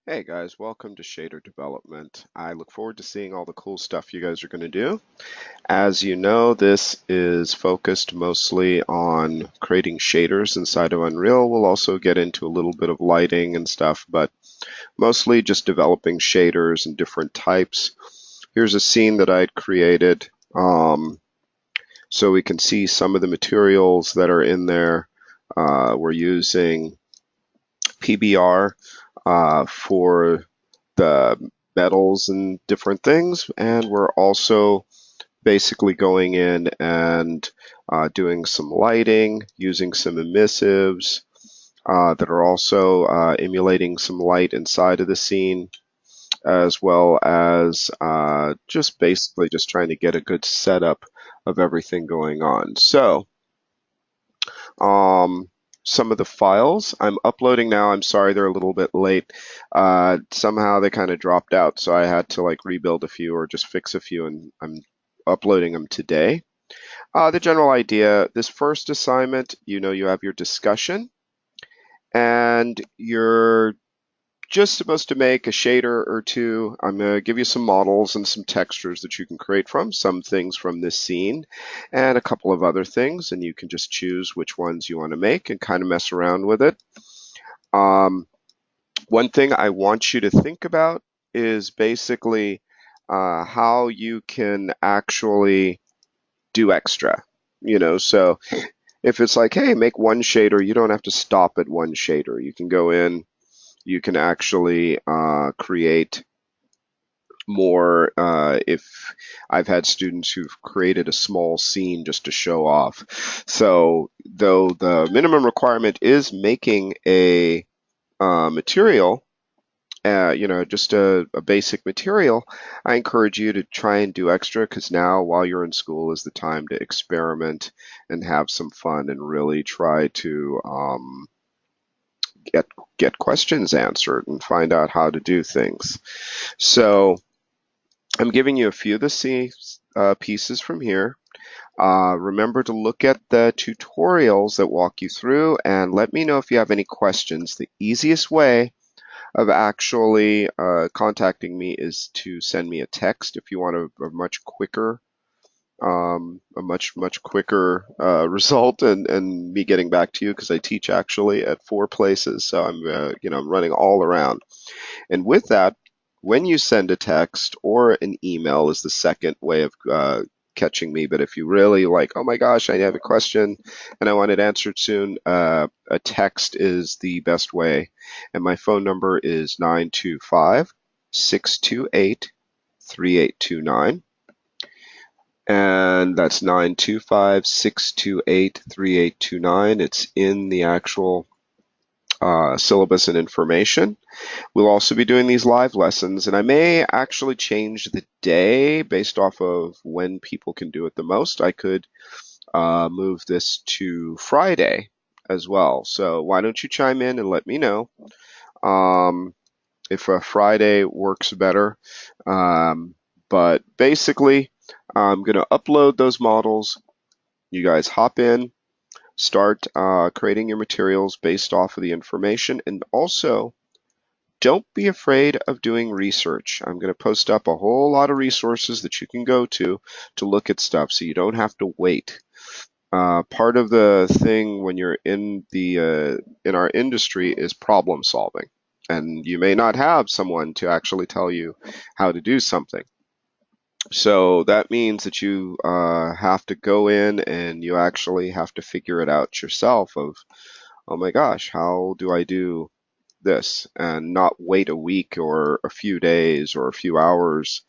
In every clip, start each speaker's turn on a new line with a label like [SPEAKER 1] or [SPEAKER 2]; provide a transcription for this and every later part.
[SPEAKER 1] Hey guys, welcome to Shader Development. I look forward to seeing all the cool stuff you guys are going to do. As you know, this is focused mostly on creating shaders inside of Unreal. We'll also get into a little bit of lighting and stuff, but mostly just developing shaders and different types. Here's a scene that I'd created so we can see some of the materials that are in there. We're using PBR for the metals and different things, and we're also basically going in and doing some lighting, using some emissives that are also emulating some light inside of the scene, as well as just basically just trying to get a good setup of everything going on. So um, some of the files I'm uploading now. I'm sorry they're a little bit late. Somehow they kind of dropped out, so I had to like rebuild a few or just fix a few, and I'm uploading them today. The general idea, this first assignment, you have your discussion, and you're just supposed to make a shader or two. I'm going to give you some models and some textures that you can create from, some things from this scene, and a couple of other things, and you can just choose which ones you want to make and kind of mess around with it. Um, One thing I want you to think about is basically how you can actually do extra. So if it's like, hey, make one shader, you don't have to stop at one shader. You can go in, you can actually create more. If I've had students who've created a small scene just to show off. So though the minimum requirement is making a material, just a basic material, I encourage you to try and do extra because now, while you're in school, is the time to experiment and have some fun and really try to get get questions answered and find out how to do things. So I'm giving you a few of the pieces from here. Remember to look at the tutorials that walk you through and let me know if you have any questions. The easiest way of actually contacting me is to send me a text if you want a much quicker much quicker result and me getting back to you because I teach actually at 4 places, so I'm running all around. And with that, when you send a text or an email is the second way of catching me. But if you really like, oh my gosh, I have a question and I want it answered soon, a text is the best way. And my phone number is 925 628 3829. And that's 925 628 3829. It's in the actual syllabus and information. We'll also be doing these live lessons, and I may actually change the day based off of when people can do it the most. I could move this to Friday as well. So why don't you chime in and let me know um, if a Friday works better. But basically, I'm going to upload those models. You guys hop in, start creating your materials based off of the information, and also don't be afraid of doing research. I'm going to post up a whole lot of resources that you can go to look at stuff so you don't have to wait. Part of the thing when you're in our industry is problem solving, and you may not have someone to actually tell you how to do something. So that means that you have to go in and you actually have to figure it out yourself of, oh my gosh, how do I do this? And not wait a week or a few days or a few hours,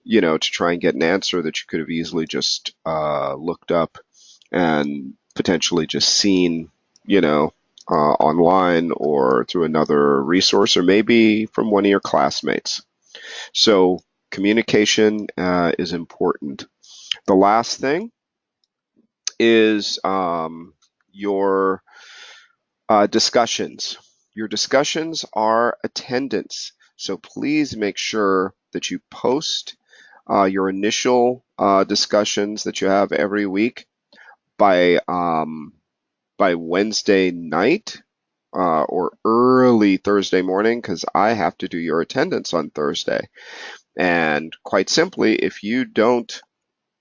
[SPEAKER 1] to try and get an answer that you could have easily just looked up and potentially just seen, online or through another resource or maybe from one of your classmates. So communication is important. The last thing is your discussions. Your discussions are attendance. So please make sure that you post your initial discussions that you have every week by Wednesday night. or early Thursday morning because I have to do your attendance on Thursday. And quite simply, if you don't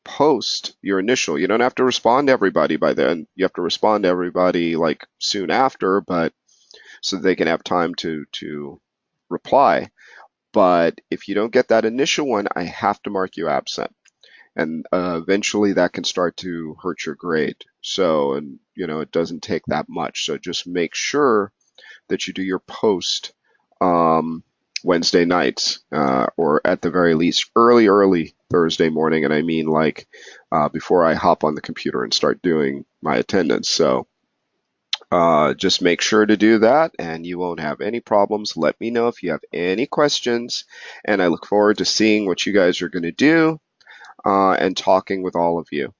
[SPEAKER 1] post your initial, you don't have to respond to everybody by then. You have to respond to everybody like soon after, but so they can have time to reply. But if you don't get that initial one, I have to mark you absent. And eventually that can start to hurt your grade. So, and it doesn't take that much. So just make sure that you do your post um, Wednesday nights, or at the very least early Thursday morning. And I mean like before I hop on the computer and start doing my attendance. So just make sure to do that and you won't have any problems. Let me know if you have any questions. And I look forward to seeing what you guys are going to do and talking with all of you.